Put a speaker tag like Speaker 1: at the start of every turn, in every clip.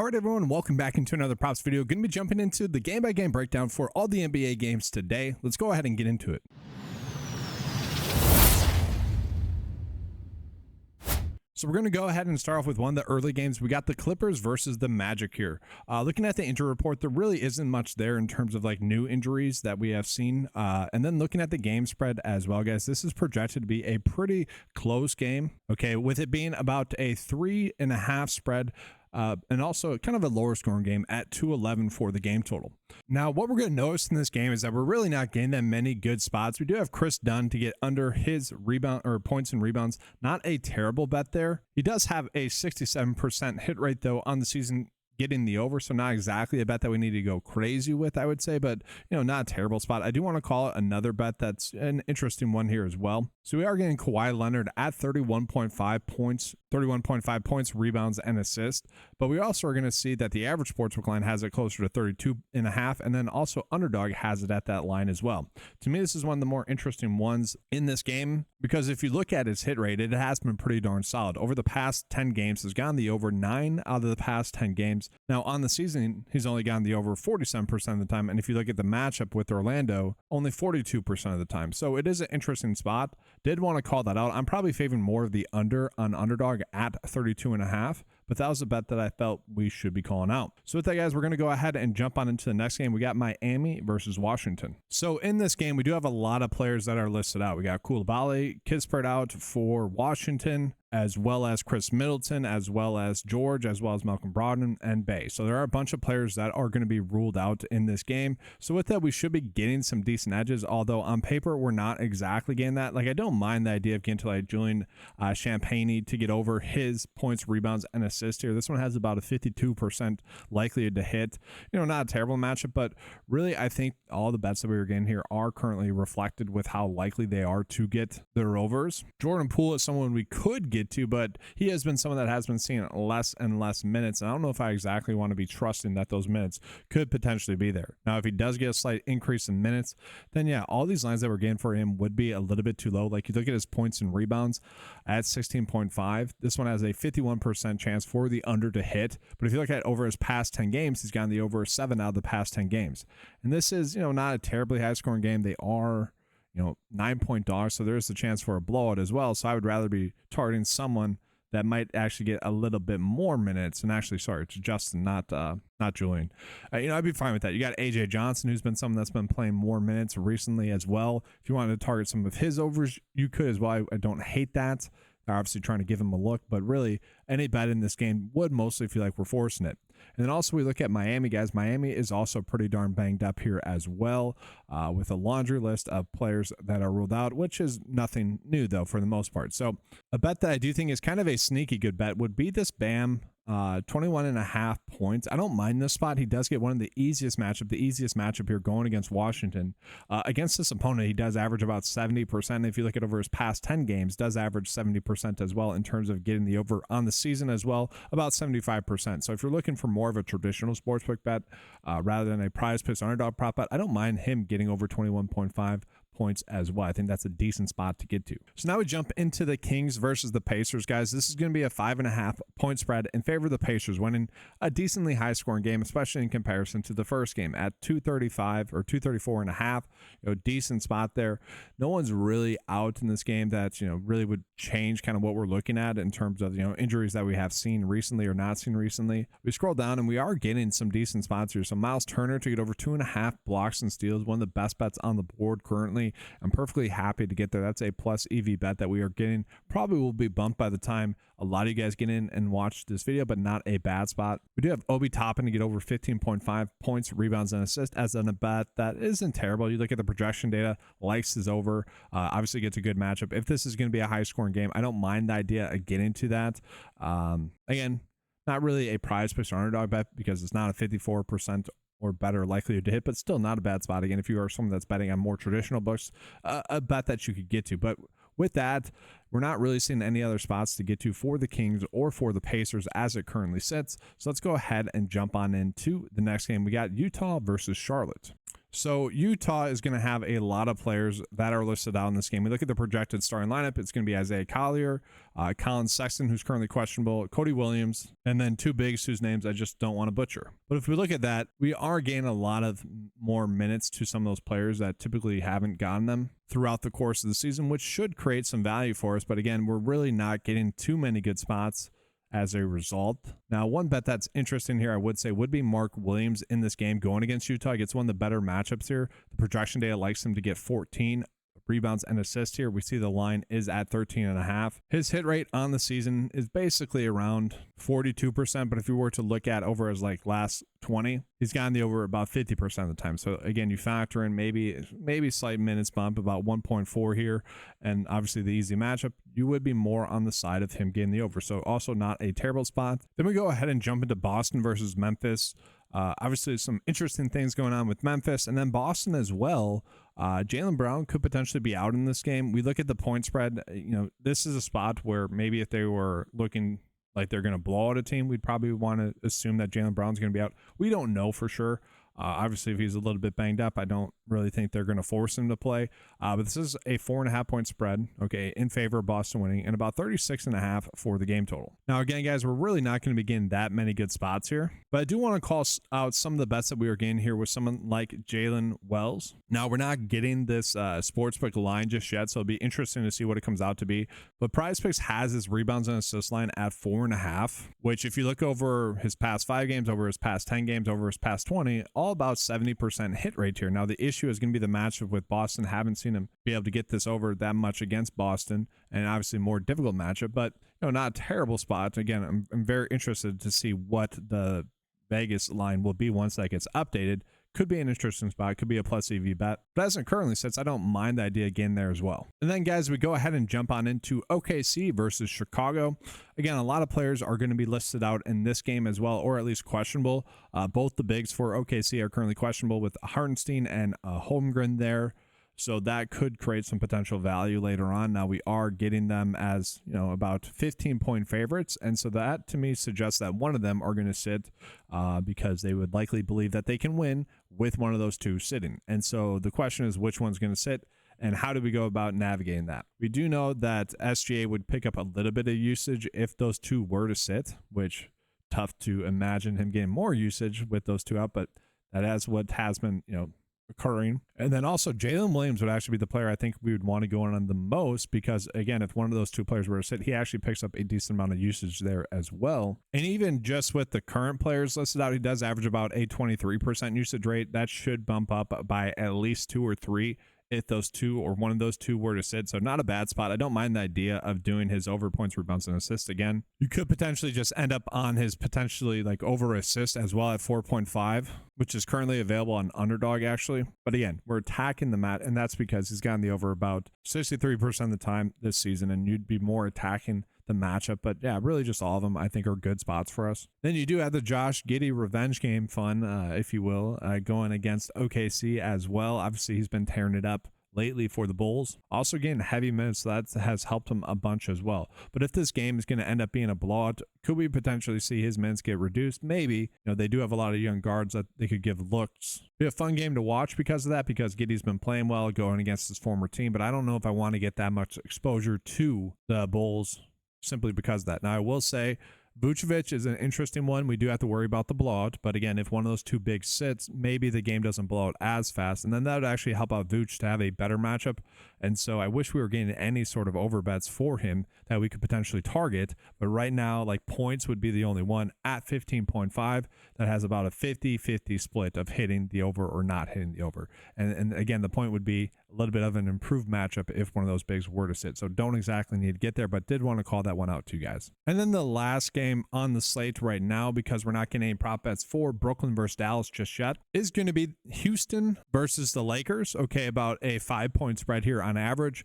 Speaker 1: All right, everyone, welcome back into another props video. Going to be jumping into the game-by-game breakdown for all the NBA games today. Let's go ahead and get into it. So we're going to go ahead and start off with one of the early games. We got the Clippers versus the Magic here. Looking at the injury report, there really isn't much there in terms of like new injuries that we have seen. And then looking at the game spread as well, guys, this is projected to be a pretty close game. Okay, with it being about a 3.5 spread. And also kind of a lower scoring game at 211 for the game total. Now, what we're going to notice in this game is that we're really not getting that many good spots. We do have Chris Dunn to get under his rebound or points and rebounds. Not a terrible bet there. He does have a 67% hit rate though on the season, getting the over, so not exactly a bet that we need to go crazy with, I would say, but not a terrible spot. I do want to call it another bet that's an interesting one here as well. So we are getting Kawhi Leonard at 31.5 points, rebounds, and assists, but we also are going to see that the average sportsbook line has it closer to 32.5, and then also Underdog has it at that line as well. To me, this is one of the more interesting ones in this game, because if you look at his hit rate, it has been pretty darn solid. Over the past 10 games, has gone the over 9 out of the past 10 games. Now, on the season, he's only gotten the over 47% of the time. And if you look at the matchup with Orlando, only 42% of the time. So it is an interesting spot. Did want to call that out. I'm probably favoring more of the under on Underdog at 32.5. But that was a bet that I felt we should be calling out. So with that, guys, we're going to go ahead and jump on into the next game. We got Miami versus Washington. So in this game, we do have a lot of players that are listed out. We got Koulibaly, Kispert out for Washington, as well as Chris Middleton, as well as George, as well as Malcolm Brogdon and Bay. So there are a bunch of players that are going to be ruled out in this game. So with that, we should be getting some decent edges, although on paper, we're not exactly getting that. Like, I don't mind the idea of getting to like Julian Champagnie to get over his points, rebounds, and assists here. This one has about a 52% likelihood to hit. Not a terrible matchup, but really, I think all the bets that we were getting here are currently reflected with how likely they are to get their overs. Jordan Poole is someone we could get to, but he has been someone that has been seeing less and less minutes, and I don't know if I exactly want to be trusting that those minutes could potentially be there. Now, if he does get a slight increase in minutes, then yeah, all these lines that we're getting for him would be a little bit too low. Like, you look at his points and rebounds at 16.5. This one has a 51% chance for the under to hit, but if you look at over his past 10 games, he's gotten the over 7 out of the past 10 games. And this is, not a terribly high scoring game. They are 9-point dogs, so there's a chance for a blowout as well. So I would rather be targeting someone that might actually get a little bit more minutes. And actually, sorry, it's Justin, not Julian. I'd be fine with that. You got AJ Johnson, who's been someone that's been playing more minutes recently as well. If you wanted to target some of his overs, you could as well. I don't hate that. They're obviously trying to give him a look, but really any bet in this game would mostly feel like we're forcing it. And then also we look at Miami, guys. Miami is also pretty darn banged up here as well, with a laundry list of players that are ruled out, which is nothing new though for the most part. So a bet that I do think is kind of a sneaky good bet would be this Bam 21.5 points. I don't mind this spot. He does get one of the easiest matchup here going against Washington. Against this opponent, he does average about 70%. If you look at over his past 10 games, does average 70% as well in terms of getting the over on the season as well, about 75%. So if you're looking for more of a traditional sportsbook bet rather than a PrizePicks Underdog prop bet, I don't mind him getting over 21.5 points as well. I think that's a decent spot to get to. So now we jump into the Kings versus the Pacers, guys. This is going to be a 5.5 point spread in favor of the Pacers, winning a decently high scoring game, especially in comparison to the first game at 235 or 234.5. Decent spot there. No one's really out in this game that really would change kind of what we're looking at in terms of injuries that we have seen recently or not seen recently. We scroll down and we are getting some decent spots here. So Miles Turner to get over 2.5 blocks and steals, one of the best bets on the board currently. I'm perfectly happy to get there. That's a plus EV bet that we are getting. Probably will be bumped by the time a lot of you guys get in and watch this video, but not a bad spot. We do have Obi Toppin to get over 15.5 points, rebounds, and assists as a bet that isn't terrible. You look at the projection data, likes his over. Obviously gets a good matchup. If this is going to be a high scoring game, I don't mind the idea of getting to that. Again, not really a PrizePicks or Underdog bet because it's not a 54% or better likelihood to hit, but still not a bad spot. Again, if you are someone that's betting on more traditional books, a bet that you could get to. But with that, we're not really seeing any other spots to get to for the Kings or for the Pacers as it currently sits. So let's go ahead and jump on into the next game. We got Utah versus Charlotte. So Utah is going to have a lot of players that are listed out in this game. We look at the projected starting lineup. It's going to be Isaiah Collier, Colin Sexton, who's currently questionable, Cody Williams, and then two bigs whose names I just don't want to butcher. But if we look at that, we are gaining a lot of more minutes to some of those players that typically haven't gotten them throughout the course of the season, which should create some value for us. But again, we're really not getting too many good spots as a result. Now, one bet that's interesting here, I would say, would be Mark Williams in this game going against Utah. He gets one of the better matchups here. The projection data likes him to get 14 rebounds and assists here. We see the line is at 13.5. His hit rate on the season is basically around 42%, but if you were to look at over his last 20, he's gotten the over about 50% of the time. So again, you factor in maybe slight minutes bump, about 1.4 here, and obviously the easy matchup, you would be more on the side of him getting the over. So also not a terrible spot. Then we go ahead and jump into Boston versus Memphis. Obviously some interesting things going on with Memphis and then Boston as well. Jaylen Brown could potentially be out in this game. We look at the point spread. This is a spot where maybe if they were looking like they're going to blow out a team, we'd probably want to assume that Jaylen Brown's going to be out. We don't know for sure. Obviously, if he's a little bit banged up, I don't really think they're going to force him to play. But this is a 4.5 point spread, okay, in favor of Boston winning, and about 36.5 for the game total. Now, again, guys, we're really not going to be getting that many good spots here, but I do want to call out some of the bets that we were getting here with someone like Jalen Wells. Now, we're not getting this sportsbook line just yet, so it'll be interesting to see what it comes out to be. But PrizePicks has his rebounds and assist line at 4.5, which if you look over his past 5 games, over his past 10 games, over his past 20, all about 70% hit rate here. Now, the issue is going to be the matchup with Boston. Haven't seen him be able to get this over that much against Boston, and obviously more difficult matchup, but not a terrible spot. Again, I'm very interested to see what the Vegas line will be once that gets updated. Could be an interesting spot, could be a plus EV bet, but as it currently sits, I don't mind the idea again there as well. And then guys, we go ahead and jump on into OKC versus Chicago. Again, a lot of players are going to be listed out in this game as well, or at least questionable. Both the bigs for OKC are currently questionable with Hartenstein and Holmgren there. So that could create some potential value later on. Now we are getting them as, about 15-point favorites. And so that to me suggests that one of them are going to sit because they would likely believe that they can win with one of those two sitting. And so the question is which one's going to sit and how do we go about navigating that? We do know that SGA would pick up a little bit of usage if those two were to sit, which tough to imagine him getting more usage with those two out, but that is what has been, occurring. And then also Jalen Williams would actually be the player I think we would want to go on the most because again, if one of those two players were to sit, he actually picks up a decent amount of usage there as well. And even just with the current players listed out, he does average about a 23% usage rate. That should bump up by at least 2 or 3 if those two or one of those two were to sit. So not a bad spot. I don't mind the idea of doing his over points, rebounds, and assists again. You could potentially just end up on his potentially over assist as well at 4.5, which is currently available on Underdog actually. But again, we're attacking the mat, and that's because he's gotten the over about 63% of the time this season, and you'd be more attacking the matchup. But yeah, really just all of them I think are good spots for us. Then you do have the Josh Giddey revenge game fun, if you will, going against OKC as well. Obviously he's been tearing it up lately for the Bulls, also getting heavy minutes, so that has helped him a bunch as well. But if this game is going to end up being a blowout, could we potentially see his minutes get reduced? Maybe. They do have a lot of young guards that they could give looks. Be a fun game to watch because of that, because Giddey's been playing well going against his former team, but I don't know if I want to get that much exposure to the Bulls simply because of that. Now I will say Vucevic is an interesting one. We do have to worry about the blowout, but again, if one of those two bigs sits, maybe the game doesn't blow out as fast, and then that would actually help out Vuce to have a better matchup. And so I wish we were getting any sort of over bets for him that we could potentially target, but right now, points would be the only one at 15.5 that has about a 50-50 split of hitting the over or not hitting the over. And again, the point would be a little bit of an improved matchup if one of those bigs were to sit. So don't exactly need to get there, but did want to call that one out to you guys. And then the last game on the slate right now, because we're not getting any prop bets for Brooklyn versus Dallas just yet, is going to be Houston versus the Lakers. Okay, about a 5-point spread here on average.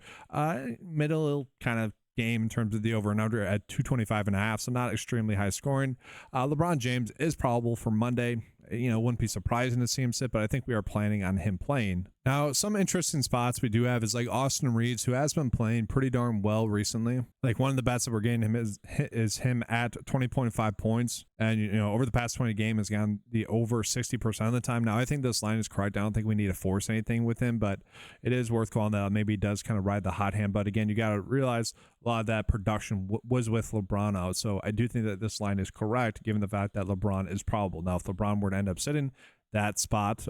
Speaker 1: Middle kind of game in terms of the over and under at 225.5, so not extremely high scoring. LeBron James is probable for Monday. Wouldn't be surprising to see him sit, but I think we are planning on him playing Now, some interesting spots we do have is like Austin Reeves, who has been playing pretty darn well recently. Like one of the bets that we're getting him is him at 20.5 points. And, you know, over the past 20 games has gone the over 60% of the time. Now, I think this line is correct. I don't think we need to force anything with him, but it is worth calling that out. Maybe he does kind of ride the hot hand. But again, you got to realize a lot of that production was with LeBron out. So I do think that this line is correct, given the fact that LeBron is probable. Now, if LeBron were to end up sitting, that spot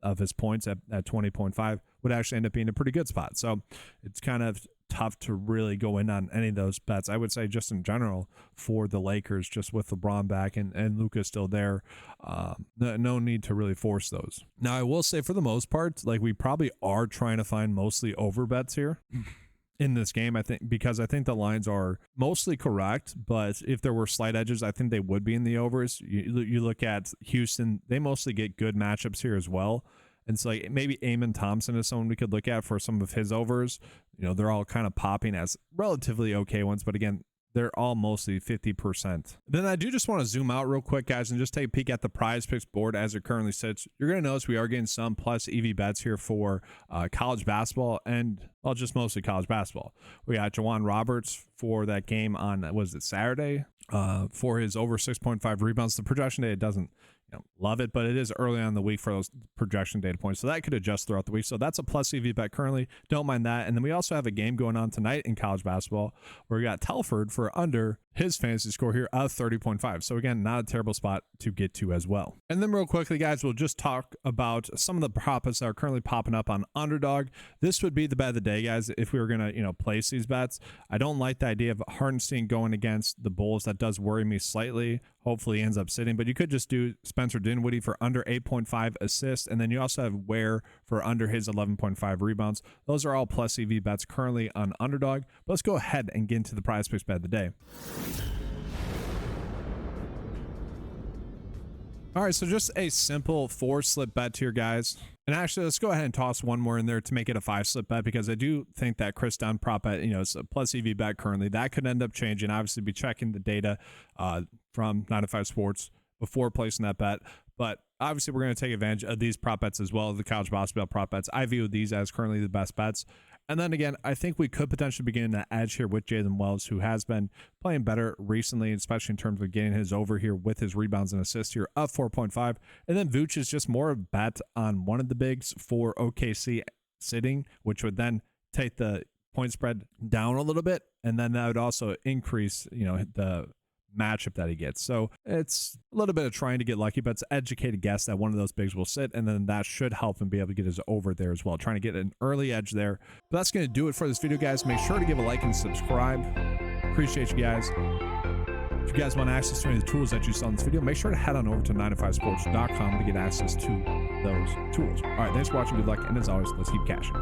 Speaker 1: of his points at 20.5 would actually end up being a pretty good spot. So it's kind of tough to really go in on any of those bets. I would say just in general for the Lakers, just with LeBron back and Luka still there, no need to really force those. Now, I will say for the most part, like we probably are trying to find mostly over bets here. In this game, I think, because I think the lines are mostly correct, but if there were slight edges, I think they would be in the overs. You look at Houston, they mostly get good matchups here as well. And so like maybe Amon Thompson is someone we could look at for some of his overs. You know, they're all kind of popping as relatively okay ones, but again, they're all mostly 50%. Then I do just want to zoom out real quick, guys, and just take a peek at the PrizePicks board as it currently sits. You're going to notice we are getting some plus EV bets here for college basketball and, well, just mostly college basketball. We got Jawan Roberts for that game on, was it Saturday? For his over 6.5 rebounds. The projection data doesn't love it, but it is early on in the week for those projection data points, so that could adjust throughout the week. So that's a plus EV bet currently. Don't mind that. And then we also have a game going on tonight in college basketball where we got Telford for under his fantasy score here of 30.5. So again, not a terrible spot to get to as well. And then real quickly, guys, we'll just talk about some of the prop bets that are currently popping up on Underdog. This would be the bet of the day, guys, if we were going to, place these bets. I don't like the idea of Hartenstein going against the Bulls. That does worry me slightly. Hopefully he ends up sitting, but you could just do Spencer Dinwiddie for under 8.5 assists. And then you also have Ware for under his 11.5 rebounds. Those are all plus EV bets currently on Underdog. But let's go ahead and get into the PrizePicks bet of the day. All right, so just a simple 4-slip bet here, guys. And actually, let's go ahead and toss one more in there to make it a 5-slip bet, because I do think that Chris Dunn prop bet, is a plus EV bet currently. That could end up changing. Obviously, be checking the data from 9 to 5 Sports before placing that bet. But obviously, we're going to take advantage of these prop bets as well, the college basketball prop bets. I view these as currently the best bets. And then again, I think we could potentially begin to edge here with Jalen Wells, who has been playing better recently, especially in terms of getting his over here with his rebounds and assists here of 4.5. And then Vooch is just more of a bet on one of the bigs for OKC sitting, which would then take the point spread down a little bit. And then that would also increase, the matchup that he gets. So it's a little bit of trying to get lucky, but it's an educated guess that one of those bigs will sit, and then that should help him be able to get his over there as well, trying to get an early edge there. But that's going to do it for this video, guys. Make sure to give a like and subscribe. Appreciate you guys. If you guys want access to any of the tools that you saw in this video, make sure to head on over to 9to5sports.com to get access to those tools. All right, thanks for watching. Good luck, and as always, let's keep cashing.